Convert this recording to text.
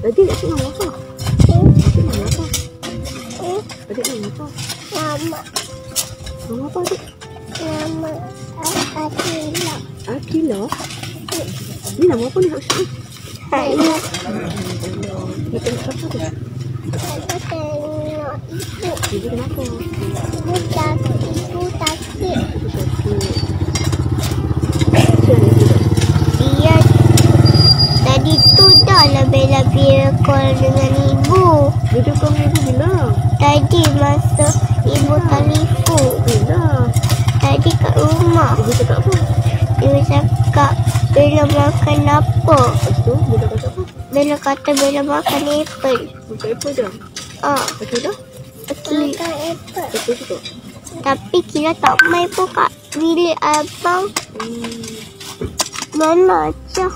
Adik nak nama apa? Adik nama apa? Adik nama apa? Nama apa adik? Nama Akila. Akila? Ni nama apa ni maksudnya? Saya Nak tengok apa tu? tengok ibu. Ibu kenapa? Ibu sakit. Dia tadi tu dah lah Bella call dengan ibu. Video call dengan ibu bila? Tadi masa ibu telefon. Bila? Tadi kat rumah. Ibu cakap apa? Ibu cakap Bella makan apa? Lepas tu, Bila kata apa? Bella kata Bella makan apple. Makan apple dah? Akila? Makan apple. Betul juga? Tapi Kila tak main pun kat bilik abang. Mana Acah.